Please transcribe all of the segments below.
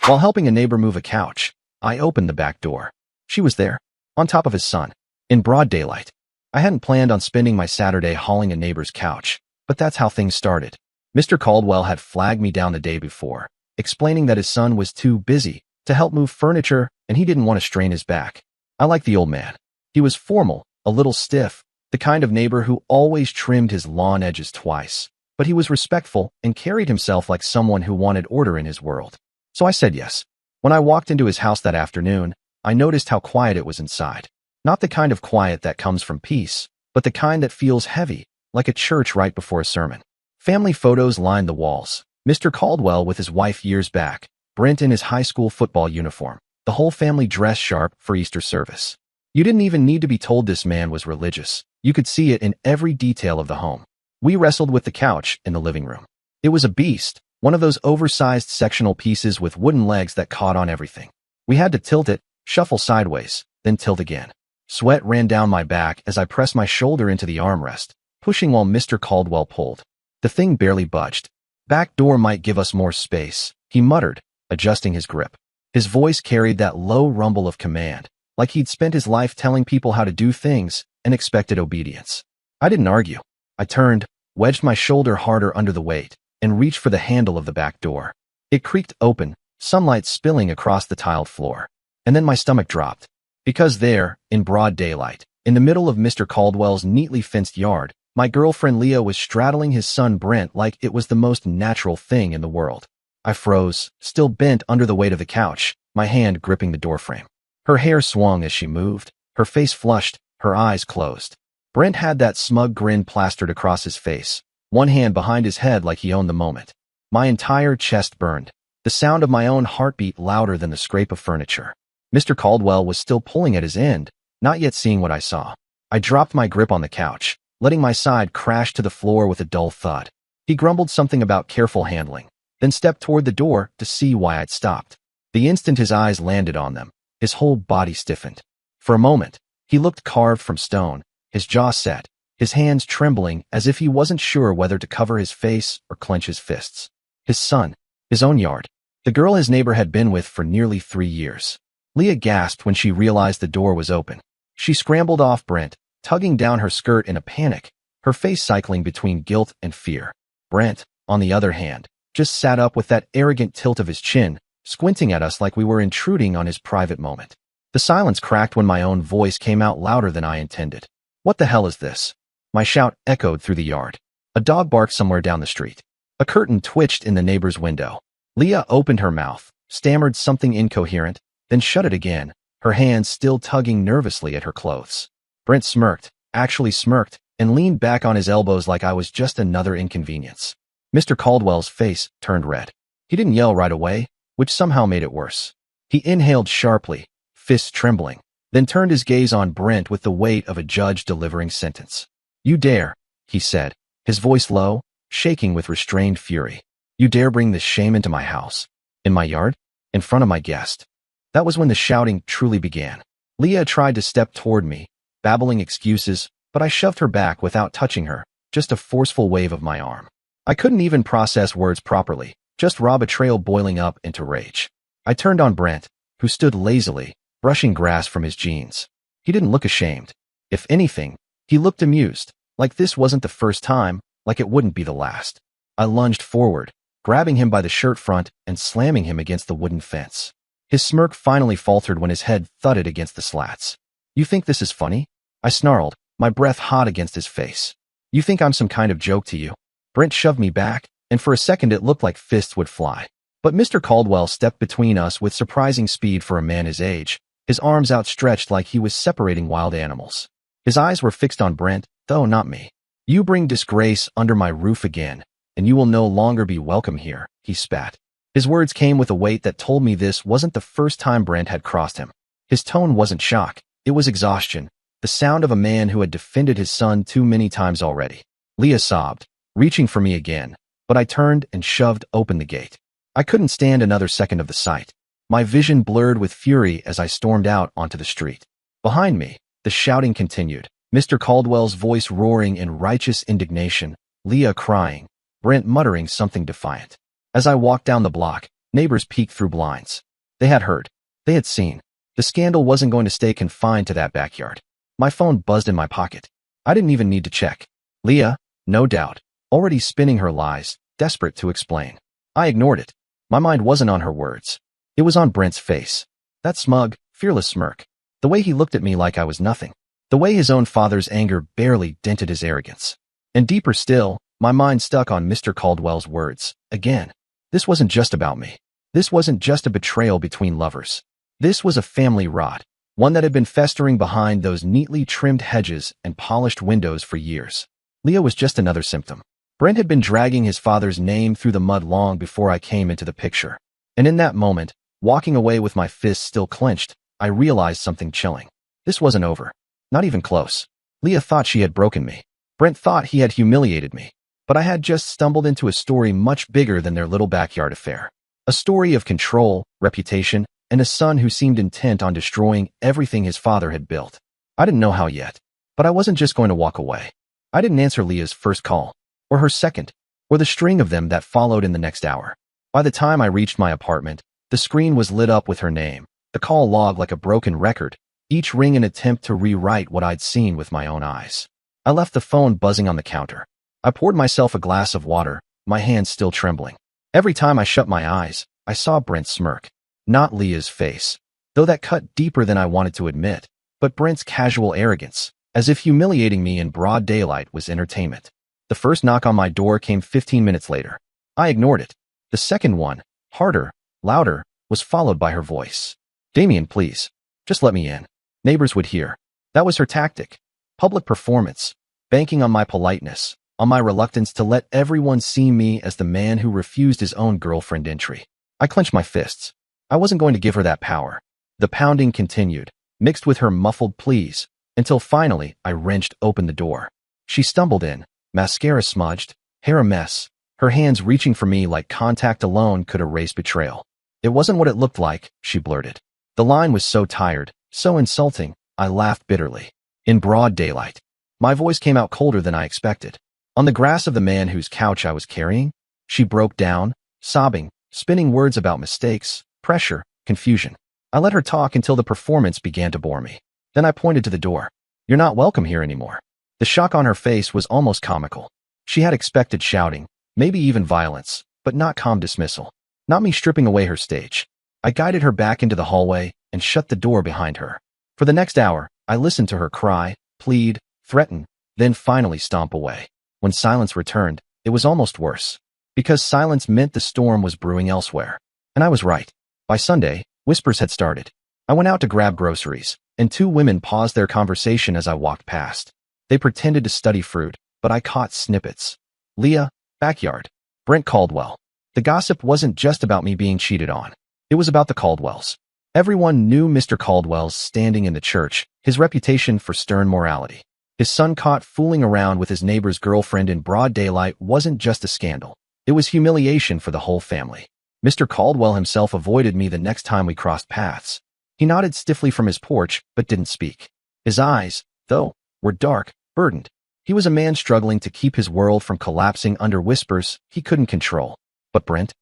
While helping a neighbor move a couch, I opened the back door. She was there, on top of his son, in broad daylight. I hadn't planned on spending my Saturday hauling a neighbor's couch, but that's how things started. Mr. Caldwell had flagged me down the day before, explaining that his son was too busy to help move furniture and he didn't want to strain his back. I liked the old man. He was formal, a little stiff, the kind of neighbor who always trimmed his lawn edges twice, but he was respectful and carried himself like someone who wanted order in his world. So I said yes. When I walked into his house that afternoon, I noticed how quiet it was inside. Not the kind of quiet that comes from peace, but the kind that feels heavy, like a church right before a sermon. Family photos lined the walls. Mr. Caldwell with his wife years back, Brent in his high school football uniform, the whole family dressed sharp for Easter service. You didn't even need to be told this man was religious. You could see it in every detail of the home. We wrestled with the couch in the living room. It was a beast, one of those oversized sectional pieces with wooden legs that caught on everything. We had to tilt it, shuffle sideways, then tilt again. Sweat ran down my back as I pressed my shoulder into the armrest, pushing while Mr. Caldwell pulled. The thing barely budged. Back door might give us more space, he muttered, adjusting his grip. His voice carried that low rumble of command, like he'd spent his life telling people how to do things and expected obedience. I didn't argue. I turned, wedged my shoulder harder under the weight, and reached for the handle of the back door. It creaked open, sunlight spilling across the tiled floor. And then my stomach dropped. Because there, in broad daylight, in the middle of Mr. Caldwell's neatly fenced yard, my girlfriend Leah was straddling his son Brent like it was the most natural thing in the world. I froze, still bent under the weight of the couch, my hand gripping the doorframe. Her hair swung as she moved, her face flushed, her eyes closed. Brent had that smug grin plastered across his face, one hand behind his head like he owned the moment. My entire chest burned, the sound of my own heartbeat louder than the scrape of furniture. Mr. Caldwell was still pulling at his end, not yet seeing what I saw. I dropped my grip on the couch, letting my side crash to the floor with a dull thud. He grumbled something about careful handling, then stepped toward the door to see why I'd stopped. The instant his eyes landed on them, his whole body stiffened. For a moment, he looked carved from stone, his jaw set, his hands trembling as if he wasn't sure whether to cover his face or clench his fists. His son, his own yard, the girl his neighbor had been with for nearly 3 years. Leah gasped when she realized the door was open. She scrambled off Brent, tugging down her skirt in a panic, her face cycling between guilt and fear. Brent, on the other hand, just sat up with that arrogant tilt of his chin, squinting at us like we were intruding on his private moment. The silence cracked when my own voice came out louder than I intended. What the hell is this? My shout echoed through the yard. A dog barked somewhere down the street. A curtain twitched in the neighbor's window. Leah opened her mouth, stammered something incoherent, then shut it again, her hands still tugging nervously at her clothes. Brent smirked, actually smirked, and leaned back on his elbows like I was just another inconvenience. Mr. Caldwell's face turned red. He didn't yell right away, which somehow made it worse. He inhaled sharply, fists trembling, then turned his gaze on Brent with the weight of a judge delivering sentence. "You dare," he said, his voice low, shaking with restrained fury. "You dare bring this shame into my house, in my yard, in front of my guest." That was when the shouting truly began. Leah tried to step toward me, babbling excuses, but I shoved her back without touching her, just a forceful wave of my arm. I couldn't even process words properly, just raw betrayal boiling up into rage. I turned on Brent, who stood lazily, brushing grass from his jeans. He didn't look ashamed. If anything, he looked amused, like this wasn't the first time, like it wouldn't be the last. I lunged forward, grabbing him by the shirt front and slamming him against the wooden fence. His smirk finally faltered when his head thudded against the slats. "You think this is funny?" I snarled, my breath hot against his face. "You think I'm some kind of joke to you?" Brent shoved me back, and for a second it looked like fists would fly. But Mr. Caldwell stepped between us with surprising speed for a man his age, his arms outstretched like he was separating wild animals. His eyes were fixed on Brent, though not me. "You bring disgrace under my roof again, and you will no longer be welcome here," he spat. His words came with a weight that told me this wasn't the first time Brent had crossed him. His tone wasn't shock, it was exhaustion, the sound of a man who had defended his son too many times already. Leah sobbed, reaching for me again, but I turned and shoved open the gate. I couldn't stand another second of the sight. My vision blurred with fury as I stormed out onto the street. Behind me, the shouting continued, Mr. Caldwell's voice roaring in righteous indignation, Leah crying, Brent muttering something defiant. As I walked down the block, Neighbors peeked through blinds. They had heard. They had seen. The scandal wasn't going to stay confined to that backyard. My phone buzzed in my pocket. I didn't even need to check. Leah, no doubt, already spinning her lies, desperate to explain. I ignored it. My mind wasn't on her words. It was on Brent's face. That smug, fearless smirk. The way he looked at me like I was nothing. The way his own father's anger barely dented his arrogance. And deeper still, my mind stuck on Mr. Caldwell's words. Again, this wasn't just about me. This wasn't just a betrayal between lovers. This was a family rot, one that had been festering behind those neatly trimmed hedges and polished windows for years. Leah was just another symptom. Brent had been dragging his father's name through the mud long before I came into the picture. And in that moment, walking away with my fists still clenched, I realized something chilling. This wasn't over. Not even close. Leah thought she had broken me. Brent thought he had humiliated me. But I had just stumbled into a story much bigger than their little backyard affair. A story of control, reputation, and a son who seemed intent on destroying everything his father had built. I didn't know how yet, but I wasn't just going to walk away. I didn't answer Leah's first call, or her second, or the string of them that followed in the next hour. By the time I reached my apartment, the screen was lit up with her name, the call log like a broken record, each ring an attempt to rewrite what I'd seen with my own eyes. I left the phone buzzing on the counter. I poured myself a glass of water, my hands still trembling. Every time I shut my eyes, I saw Brent's smirk. Not Leah's face, though that cut deeper than I wanted to admit, but Brent's casual arrogance, as if humiliating me in broad daylight was entertainment. The first knock on my door came 15 minutes later. I ignored it. The second one, harder, louder, was followed by her voice. "Damien, please. Just let me in." Neighbors would hear. That was her tactic. Public performance, banking on my politeness, on my reluctance to let everyone see me as the man who refused his own girlfriend entry. I clenched my fists. I wasn't going to give her that power. The pounding continued, mixed with her muffled pleas, until finally I wrenched open the door. She stumbled in, mascara smudged, hair a mess, her hands reaching for me like contact alone could erase betrayal. "It wasn't what it looked like," she blurted. The line was so tired, so insulting, I laughed bitterly. In broad daylight. My voice came out colder than I expected. On the grass of the man whose couch I was carrying, she broke down, sobbing, spinning words about mistakes, pressure, confusion. I let her talk until the performance began to bore me. Then I pointed to the door. "You're not welcome here anymore." The shock on her face was almost comical. She had expected shouting, maybe even violence, but not calm dismissal. Not me stripping away her stage. I guided her back into the hallway and shut the door behind her. For the next hour, I listened to her cry, plead, threaten, then finally stomp away. When silence returned, it was almost worse. Because silence meant the storm was brewing elsewhere. And I was right. By Sunday, whispers had started. I went out to grab groceries, and two women paused their conversation as I walked past. They pretended to study fruit, but I caught snippets. Leah, backyard. Brent Caldwell. The gossip wasn't just about me being cheated on. It was about the Caldwells. Everyone knew Mr. Caldwell's standing in the church, his reputation for stern morality. His son caught fooling around with his neighbor's girlfriend in broad daylight wasn't just a scandal. It was humiliation for the whole family. Mr. Caldwell himself avoided me the next time we crossed paths. He nodded stiffly from his porch, but didn't speak. His eyes, though, were dark, burdened. He was a man struggling to keep his world from collapsing under whispers he couldn't control. But Brent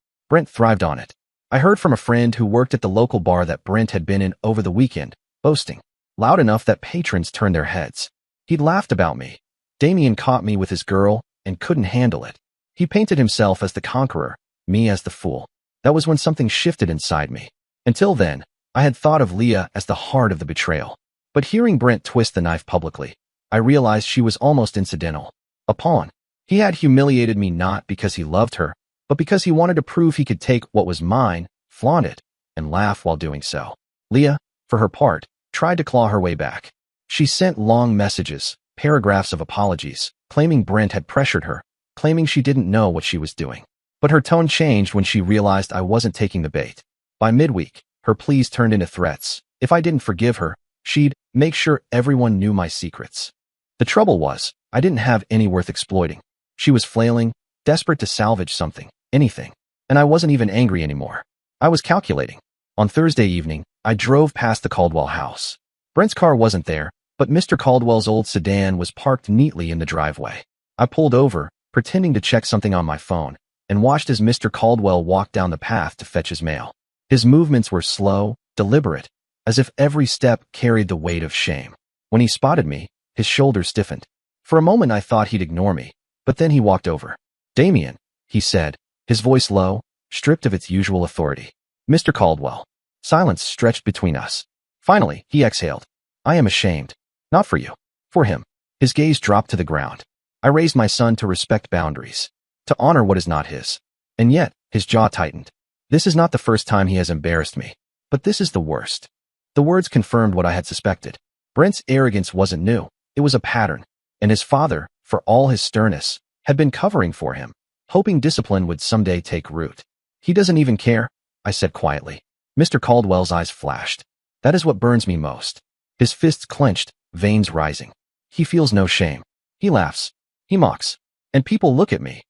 thrived on it. I heard from a friend who worked at the local bar that Brent had been in over the weekend, boasting, loud enough that patrons turned their heads. He'd laughed about me. Damien caught me with his girl and couldn't handle it. He painted himself as the conqueror, me as the fool. That was when something shifted inside me. Until then, I had thought of Leah as the heart of the betrayal. But hearing Brent twist the knife publicly, I realized she was almost incidental. A pawn. He had humiliated me not because he loved her, but because he wanted to prove he could take what was mine, flaunt it, and laugh while doing so. Leah, for her part, tried to claw her way back. She sent long messages, paragraphs of apologies, claiming Brent had pressured her, claiming she didn't know what she was doing. But her tone changed when she realized I wasn't taking the bait. By midweek, her pleas turned into threats. If I didn't forgive her, she'd make sure everyone knew my secrets. The trouble was, I didn't have any worth exploiting. She was flailing, desperate to salvage something, anything. And I wasn't even angry anymore. I was calculating. On Thursday evening, I drove past the Caldwell house. Brent's car wasn't there, but Mr. Caldwell's old sedan was parked neatly in the driveway. I pulled over, pretending to check something on my phone, and watched as Mr. Caldwell walked down the path to fetch his mail. His movements were slow, deliberate, as if every step carried the weight of shame. When he spotted me, his shoulders stiffened. For a moment I thought he'd ignore me, but then he walked over. "Damien," he said, his voice low, stripped of its usual authority. "Mr. Caldwell." Silence stretched between us. Finally, he exhaled. "I am ashamed. Not for you. For him." His gaze dropped to the ground. I raised my son to respect boundaries, to honor what is not his. And yet, his jaw tightened. This is not the first time he has embarrassed me, but this is the worst. The words confirmed what I had suspected. Brent's arrogance wasn't new. It was a pattern. And his father, for all his sternness, had been covering for him, hoping discipline would someday take root. "He doesn't even care," I said quietly. Mr. Caldwell's eyes flashed. "That is what burns me most." His fists clenched, veins rising. "He feels no shame. He laughs. He mocks. And people look at me,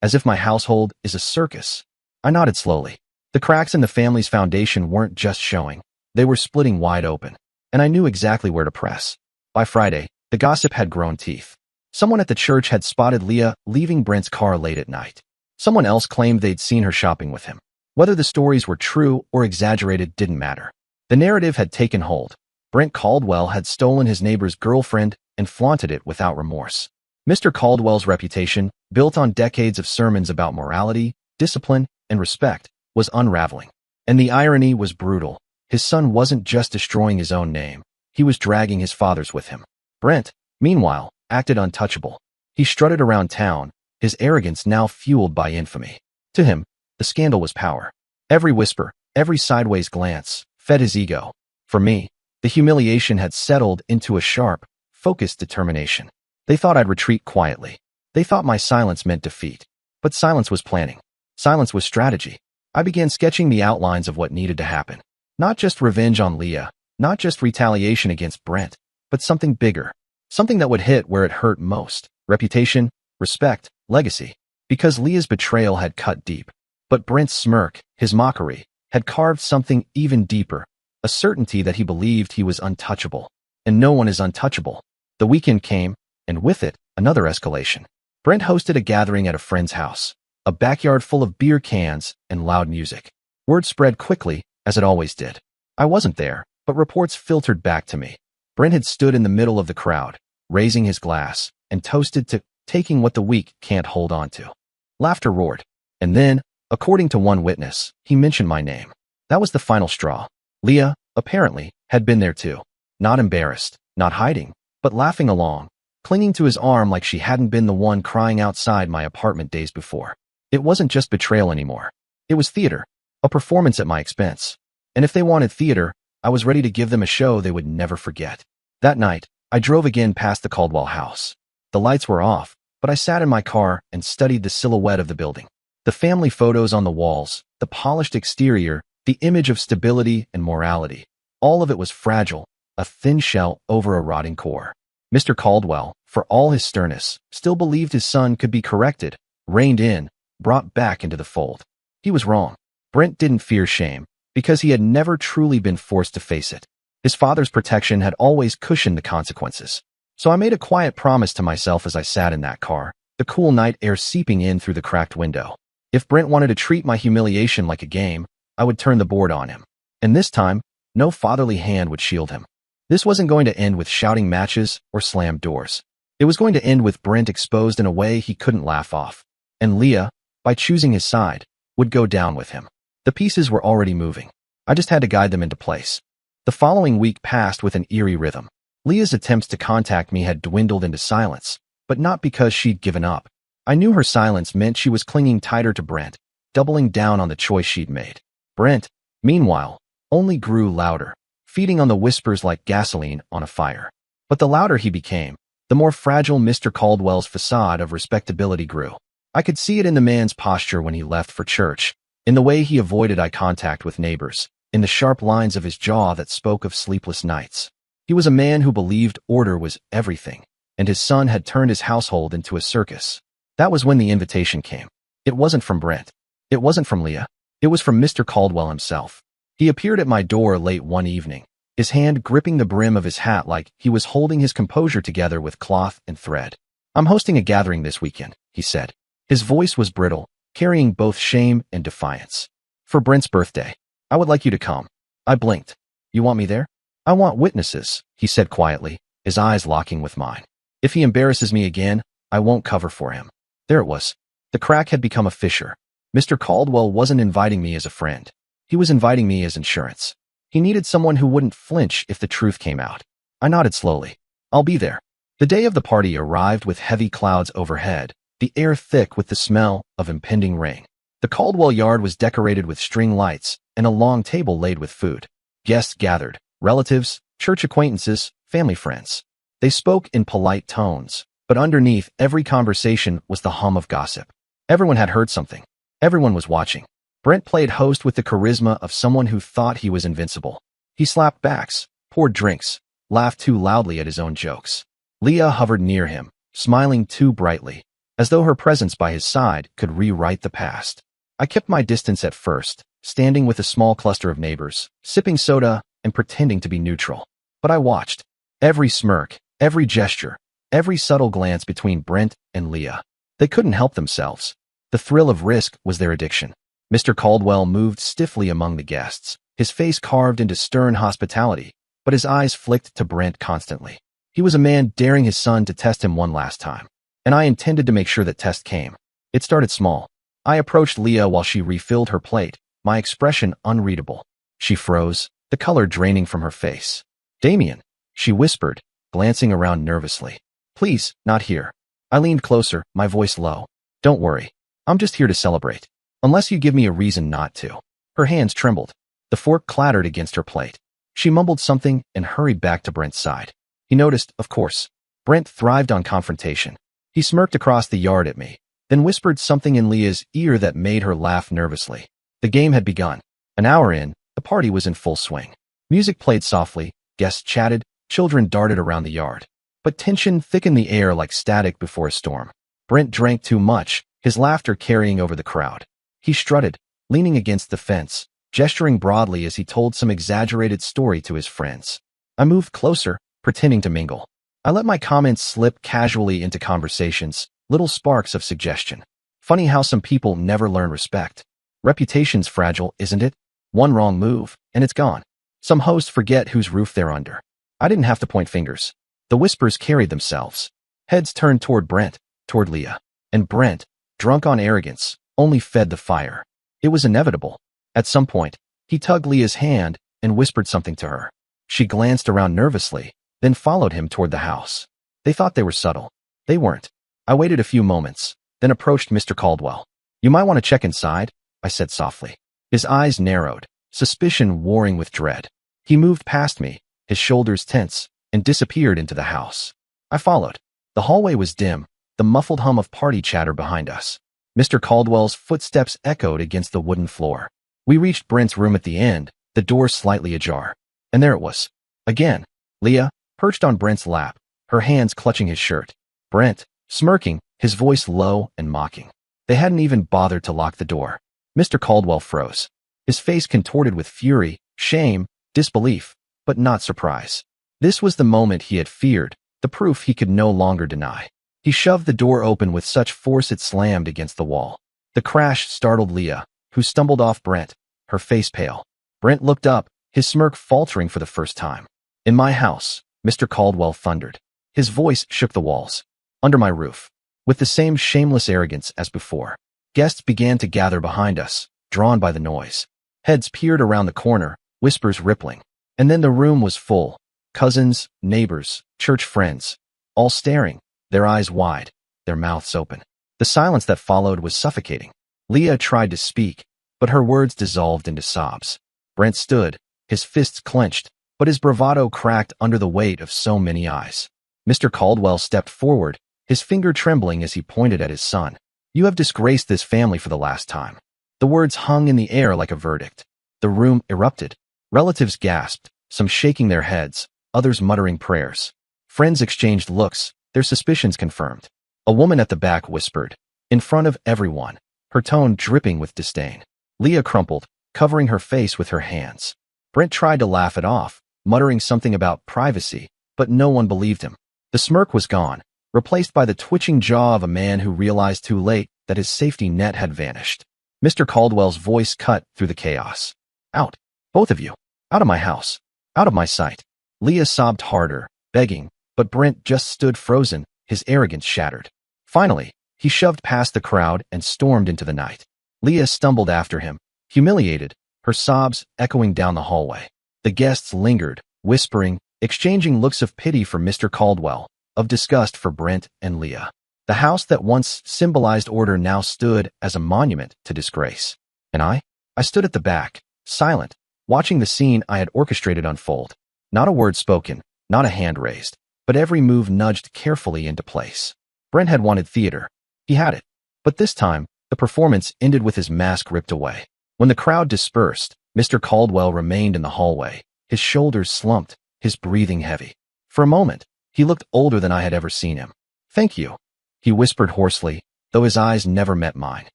as if my household is a circus." I nodded slowly. The cracks in the family's foundation weren't just showing. They were splitting wide open. And I knew exactly where to press. By Friday, the gossip had grown teeth. Someone at the church had spotted Leah leaving Brent's car late at night. Someone else claimed they'd seen her shopping with him. Whether the stories were true or exaggerated didn't matter. The narrative had taken hold. Brent Caldwell had stolen his neighbor's girlfriend and flaunted it without remorse. Mr. Caldwell's reputation, built on decades of sermons about morality, discipline, and respect, was unraveling. And the irony was brutal. His son wasn't just destroying his own name. He was dragging his father's with him. Brent, meanwhile, acted untouchable. He strutted around town, his arrogance now fueled by infamy. To him, the scandal was power. Every whisper, every sideways glance, fed his ego. For me, the humiliation had settled into a sharp, focused determination. They thought I'd retreat quietly. They thought my silence meant defeat. But silence was planning. Silence was strategy. I began sketching the outlines of what needed to happen. Not just revenge on Leah, not just retaliation against Brent, but something bigger. Something that would hit where it hurt most. Reputation, respect, legacy. Because Leah's betrayal had cut deep. But Brent's smirk, his mockery, had carved something even deeper. A certainty that he believed he was untouchable. And no one is untouchable. The weekend came, and with it, another escalation. Brent hosted a gathering at a friend's house. A backyard full of beer cans and loud music. Word spread quickly, as it always did. I wasn't there, but reports filtered back to me. Brent had stood in the middle of the crowd, raising his glass, and toasted to taking what the weak can't hold on to. Laughter roared. And then, according to one witness, he mentioned my name. That was the final straw. Leah, apparently, had been there too. Not embarrassed, not hiding, but laughing along, clinging to his arm like she hadn't been the one crying outside my apartment days before. It wasn't just betrayal anymore. It was theater, a performance at my expense. And if they wanted theater, I was ready to give them a show they would never forget. That night, I drove again past the Caldwell house. The lights were off, but I sat in my car and studied the silhouette of the building. The family photos on the walls, the polished exterior, the image of stability and morality. All of it was fragile, a thin shell over a rotting core. Mr. Caldwell, for all his sternness, still believed his son could be corrected, reined in, brought back into the fold. He was wrong. Brent didn't fear shame, because he had never truly been forced to face it. His father's protection had always cushioned the consequences. So I made a quiet promise to myself as I sat in that car, the cool night air seeping in through the cracked window. If Brent wanted to treat my humiliation like a game, I would turn the board on him. And this time, no fatherly hand would shield him. This wasn't going to end with shouting matches or slammed doors. It was going to end with Brent exposed in a way he couldn't laugh off. And Leah, by choosing his side, would go down with him. The pieces were already moving. I just had to guide them into place. The following week passed with an eerie rhythm. Leah's attempts to contact me had dwindled into silence, but not because she'd given up. I knew her silence meant she was clinging tighter to Brent, doubling down on the choice she'd made. Brent, meanwhile, only grew louder, feeding on the whispers like gasoline on a fire. But the louder he became, the more fragile Mr. Caldwell's facade of respectability grew. I could see it in the man's posture when he left for church, in the way he avoided eye contact with neighbors, in the sharp lines of his jaw that spoke of sleepless nights. He was a man who believed order was everything, and his son had turned his household into a circus. That was when the invitation came. It wasn't from Brent. It wasn't from Leah. It was from Mr. Caldwell himself. He appeared at my door late one evening, his hand gripping the brim of his hat like he was holding his composure together with cloth and thread. "I'm hosting a gathering this weekend," he said. His voice was brittle, carrying both shame and defiance. For Brent's birthday. I would like you to come. I blinked. You want me there? I want witnesses, he said quietly, his eyes locking with mine. If he embarrasses me again, I won't cover for him. There it was. The crack had become a fissure. Mr. Caldwell wasn't inviting me as a friend. He was inviting me as insurance. He needed someone who wouldn't flinch if the truth came out. I nodded slowly. I'll be there. The day of the party arrived with heavy clouds overhead, the air thick with the smell of impending rain. The Caldwell yard was decorated with string lights and a long table laid with food. Guests gathered, relatives, church acquaintances, family friends. They spoke in polite tones, but underneath every conversation was the hum of gossip. Everyone had heard something. Everyone was watching. Brent played host with the charisma of someone who thought he was invincible. He slapped backs, poured drinks, laughed too loudly at his own jokes. Leah hovered near him, smiling too brightly, as though her presence by his side could rewrite the past. I kept my distance at first, standing with a small cluster of neighbors, sipping soda and pretending to be neutral. But I watched. Every smirk, every gesture, every subtle glance between Brent and Leah. They couldn't help themselves. The thrill of risk was their addiction. Mr. Caldwell moved stiffly among the guests, his face carved into stern hospitality, but his eyes flicked to Brent constantly. He was a man daring his son to test him one last time, and I intended to make sure that test came. It started small. I approached Leah while she refilled her plate, my expression unreadable. She froze, the color draining from her face. Damien, she whispered, glancing around nervously. Please, not here. I leaned closer, my voice low. Don't worry. I'm just here to celebrate. Unless you give me a reason not to. Her hands trembled. The fork clattered against her plate. She mumbled something and hurried back to Brent's side. He noticed, of course. Brent thrived on confrontation. He smirked across the yard at me, then whispered something in Leah's ear that made her laugh nervously. The game had begun. An hour in, the party was in full swing. Music played softly, guests chatted, children darted around the yard. But tension thickened the air like static before a storm. Brent drank too much, his laughter carrying over the crowd. He strutted, leaning against the fence, gesturing broadly as he told some exaggerated story to his friends. I moved closer, pretending to mingle. I let my comments slip casually into conversations, little sparks of suggestion. Funny how some people never learn respect. Reputation's fragile, isn't it? One wrong move, and it's gone. Some hosts forget whose roof they're under. I didn't have to point fingers. The whispers carried themselves. Heads turned toward Brent, toward Leah. And Brent, drunk on arrogance, only fed the fire. It was inevitable. At some point, he tugged Leah's hand and whispered something to her. She glanced around nervously, then followed him toward the house. They thought they were subtle. They weren't. I waited a few moments, then approached Mr. Caldwell. You might want to check inside, I said softly. His eyes narrowed, suspicion warring with dread. He moved past me, his shoulders tense, and disappeared into the house. I followed. The hallway was dim, the muffled hum of party chatter behind us. Mr. Caldwell's footsteps echoed against the wooden floor. We reached Brent's room at the end, the door slightly ajar. And there it was. Again. Leah, perched on Brent's lap, her hands clutching his shirt. Brent, smirking, his voice low and mocking. They hadn't even bothered to lock the door. Mr. Caldwell froze. His face contorted with fury, shame, disbelief, but not surprise. This was the moment he had feared, the proof he could no longer deny. He shoved the door open with such force it slammed against the wall. The crash startled Leah, who stumbled off Brent, her face pale. Brent looked up, his smirk faltering for the first time. In my house, Mr. Caldwell thundered. His voice shook the walls. Under my roof. With the same shameless arrogance as before. Guests began to gather behind us, drawn by the noise. Heads peered around the corner, whispers rippling. And then the room was full. Cousins, neighbors, church friends, all staring, their eyes wide, their mouths open. The silence that followed was suffocating. Leah tried to speak, but her words dissolved into sobs. Brent stood, his fists clenched, but his bravado cracked under the weight of so many eyes. Mr. Caldwell stepped forward, his finger trembling as he pointed at his son. You have disgraced this family for the last time. The words hung in the air like a verdict. The room erupted. Relatives gasped, some shaking their heads, others muttering prayers. Friends exchanged looks, their suspicions confirmed. A woman at the back whispered, in front of everyone, her tone dripping with disdain. Leah crumpled, covering her face with her hands. Brent tried to laugh it off, muttering something about privacy, but no one believed him. The smirk was gone, replaced by the twitching jaw of a man who realized too late that his safety net had vanished. Mr. Caldwell's voice cut through the chaos. Out. Both of you. Out of my house. Out of my sight. Leah sobbed harder, begging, but Brent just stood frozen, his arrogance shattered. Finally, he shoved past the crowd and stormed into the night. Leah stumbled after him, humiliated, her sobs echoing down the hallway. The guests lingered, whispering, exchanging looks of pity for Mr. Caldwell, of disgust for Brent and Leah. The house that once symbolized order now stood as a monument to disgrace. And I stood at the back, silent, watching the scene I had orchestrated unfold. Not a word spoken, not a hand raised, but every move nudged carefully into place. Brent had wanted theater. He had it. But this time, the performance ended with his mask ripped away. When the crowd dispersed, Mr. Caldwell remained in the hallway, his shoulders slumped, his breathing heavy. For a moment, he looked older than I had ever seen him. Thank you, he whispered hoarsely, though his eyes never met mine.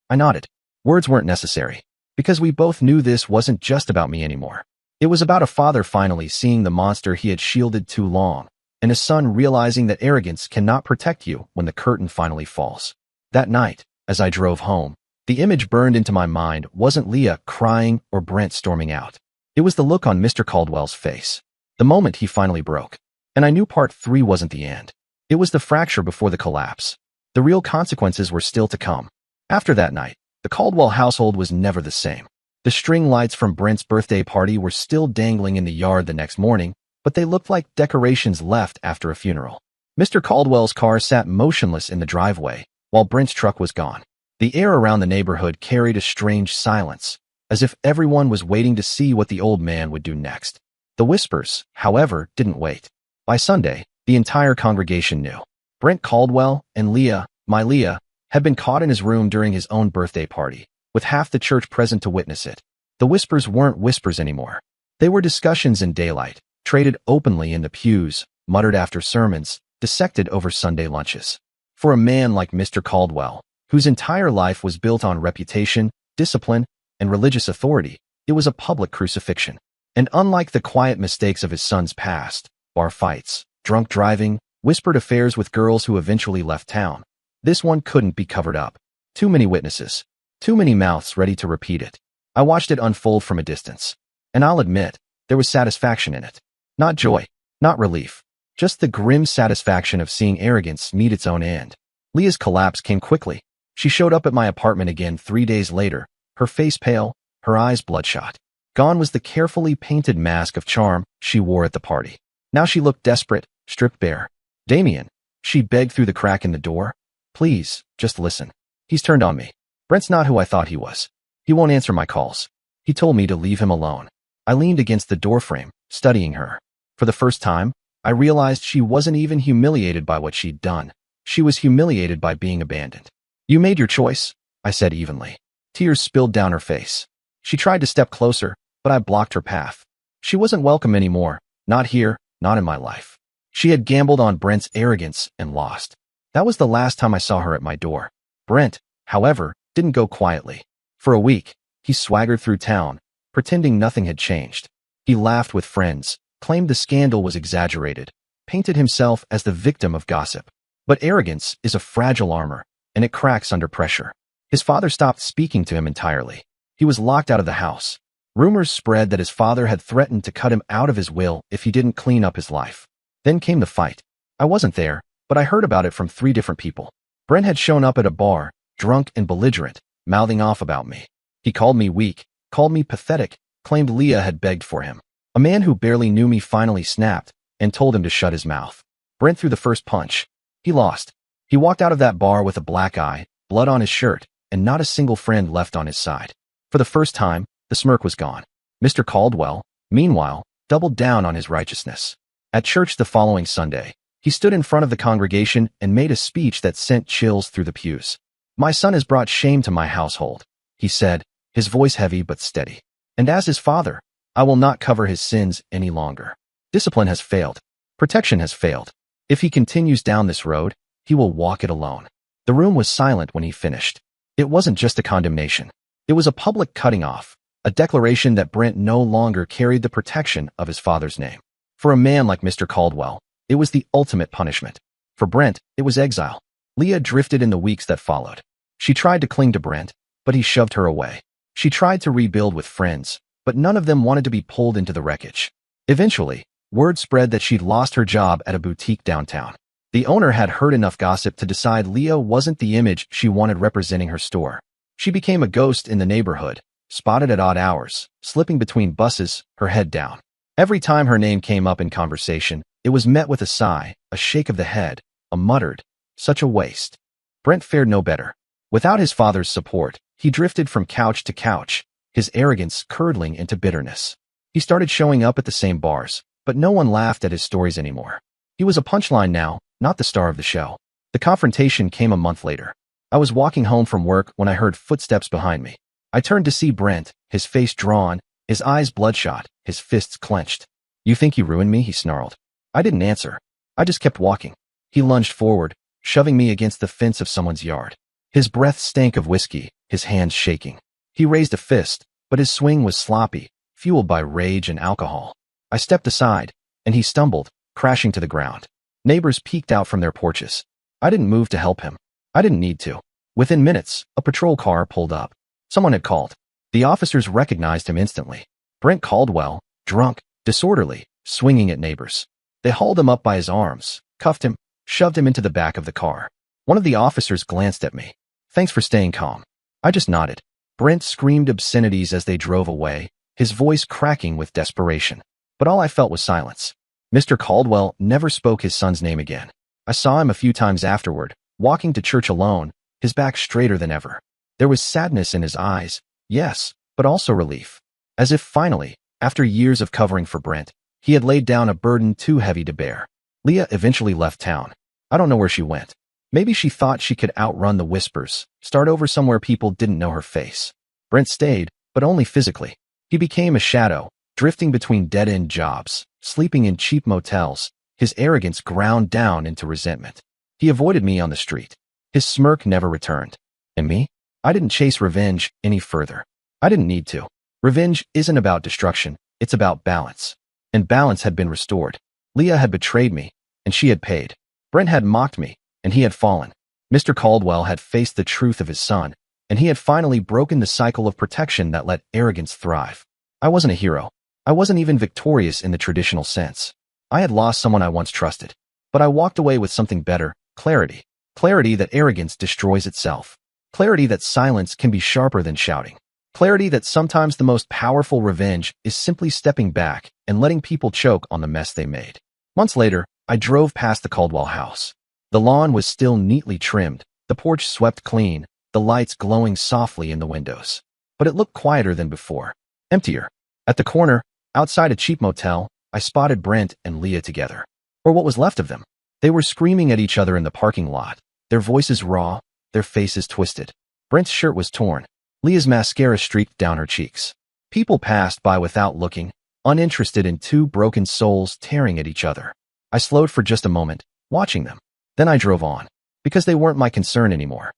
I nodded. Words weren't necessary, because we both knew this wasn't just about me anymore. It was about a father finally seeing the monster he had shielded too long, and a son realizing that arrogance cannot protect you when the curtain finally falls. That night, as I drove home, the image burned into my mind wasn't Leah crying or Brent storming out. It was the look on Mr. Caldwell's face. The moment he finally broke. And I knew part 3 wasn't the end. It was the fracture before the collapse. The real consequences were still to come. After that night, the Caldwell household was never the same. The string lights from Brent's birthday party were still dangling in the yard the next morning, but they looked like decorations left after a funeral. Mr. Caldwell's car sat motionless in the driveway, while Brent's truck was gone. The air around the neighborhood carried a strange silence, as if everyone was waiting to see what the old man would do next. The whispers, however, didn't wait. By Sunday, the entire congregation knew. Brent Caldwell and Leah, my Leah, had been caught in his room during his own birthday party, with half the church present to witness it. The whispers weren't whispers anymore. They were discussions in daylight, traded openly in the pews, muttered after sermons, dissected over Sunday lunches. For a man like Mr. Caldwell, whose entire life was built on reputation, discipline, and religious authority, it was a public crucifixion. And unlike the quiet mistakes of his son's past, bar fights, drunk driving, whispered affairs with girls who eventually left town, this one couldn't be covered up. Too many witnesses. Too many mouths ready to repeat it. I watched it unfold from a distance. And I'll admit, there was satisfaction in it. Not joy, not relief. Just the grim satisfaction of seeing arrogance meet its own end. Leah's collapse came quickly. She showed up at my apartment again 3 days later, her face pale, her eyes bloodshot. Gone was the carefully painted mask of charm she wore at the party. Now she looked desperate, stripped bare. Damien, she begged through the crack in the door. Please, just listen. He's turned on me. Brent's not who I thought he was. He won't answer my calls. He told me to leave him alone. I leaned against the doorframe, studying her. For the first time, I realized she wasn't even humiliated by what she'd done. She was humiliated by being abandoned. You made your choice, I said evenly. Tears spilled down her face. She tried to step closer, but I blocked her path. She wasn't welcome anymore, not here, not in my life. She had gambled on Brent's arrogance and lost. That was the last time I saw her at my door. Brent, however, didn't go quietly. For a week, he swaggered through town, pretending nothing had changed. He laughed with friends, claimed the scandal was exaggerated, painted himself as the victim of gossip. But arrogance is a fragile armor, and it cracks under pressure. His father stopped speaking to him entirely. He was locked out of the house. Rumors spread that his father had threatened to cut him out of his will if he didn't clean up his life. Then came the fight. I wasn't there, but I heard about it from 3 different people. Brent had shown up at a bar, drunk and belligerent, mouthing off about me. He called me weak, called me pathetic, claimed Leah had begged for him. A man who barely knew me finally snapped and told him to shut his mouth. Brent threw the first punch. He lost. He walked out of that bar with a black eye, blood on his shirt, and not a single friend left on his side. For the first time, the smirk was gone. Mr. Caldwell, meanwhile, doubled down on his righteousness. At church the following Sunday, he stood in front of the congregation and made a speech that sent chills through the pews. My son has brought shame to my household, he said, his voice heavy but steady. And as his father, I will not cover his sins any longer. Discipline has failed. Protection has failed. If he continues down this road, he will walk it alone. The room was silent when he finished. It wasn't just a condemnation. It was a public cutting off, a declaration that Brent no longer carried the protection of his father's name. For a man like Mr. Caldwell, it was the ultimate punishment. For Brent, it was exile. Leah drifted in the weeks that followed. She tried to cling to Brent, but he shoved her away. She tried to rebuild with friends, but none of them wanted to be pulled into the wreckage. Eventually, word spread that she'd lost her job at a boutique downtown. The owner had heard enough gossip to decide Leah wasn't the image she wanted representing her store. She became a ghost in the neighborhood, spotted at odd hours, slipping between buses, her head down. Every time her name came up in conversation, it was met with a sigh, a shake of the head, a muttered, "Such a waste." Brent fared no better. Without his father's support, he drifted from couch to couch, his arrogance curdling into bitterness. He started showing up at the same bars, but no one laughed at his stories anymore. He was a punchline now, not the star of the show. The confrontation came a month later. I was walking home from work when I heard footsteps behind me. I turned to see Brent, his face drawn, his eyes bloodshot, his fists clenched. "You think you ruined me?" he snarled. I didn't answer. I just kept walking. He lunged forward, shoving me against the fence of someone's yard. His breath stank of whiskey, his hands shaking. He raised a fist, but his swing was sloppy, fueled by rage and alcohol. I stepped aside, and he stumbled, crashing to the ground. Neighbors peeked out from their porches. I didn't move to help him. I didn't need to. Within minutes, a patrol car pulled up. Someone had called. The officers recognized him instantly. Brent Caldwell, drunk, disorderly, swinging at neighbors. They hauled him up by his arms, cuffed him, shoved him into the back of the car. One of the officers glanced at me. "Thanks for staying calm." I just nodded. Brent screamed obscenities as they drove away, his voice cracking with desperation. But all I felt was silence. Mr. Caldwell never spoke his son's name again. I saw him a few times afterward, walking to church alone, his back straighter than ever. There was sadness in his eyes, yes, but also relief. As if finally, after years of covering for Brent, he had laid down a burden too heavy to bear. Leah eventually left town. I don't know where she went. Maybe she thought she could outrun the whispers, start over somewhere people didn't know her face. Brent stayed, but only physically. He became a shadow, drifting between dead-end jobs, sleeping in cheap motels, his arrogance ground down into resentment. He avoided me on the street. His smirk never returned. And me? I didn't chase revenge any further. I didn't need to. Revenge isn't about destruction, it's about balance. And balance had been restored. Leah had betrayed me, and she had paid. Brent had mocked me, and he had fallen. Mr. Caldwell had faced the truth of his son, and he had finally broken the cycle of protection that let arrogance thrive. I wasn't a hero. I wasn't even victorious in the traditional sense. I had lost someone I once trusted. But I walked away with something better, clarity. Clarity that arrogance destroys itself. Clarity that silence can be sharper than shouting. Clarity that sometimes the most powerful revenge is simply stepping back and letting people choke on the mess they made. Months later, I drove past the Caldwell house. The lawn was still neatly trimmed, the porch swept clean, the lights glowing softly in the windows. But it looked quieter than before. Emptier. At the corner, outside a cheap motel, I spotted Brent and Leah together. Or what was left of them. They were screaming at each other in the parking lot, their voices raw, their faces twisted. Brent's shirt was torn. Leah's mascara streaked down her cheeks. People passed by without looking, uninterested in two broken souls tearing at each other. I slowed for just a moment, watching them. Then I drove on. Because they weren't my concern anymore.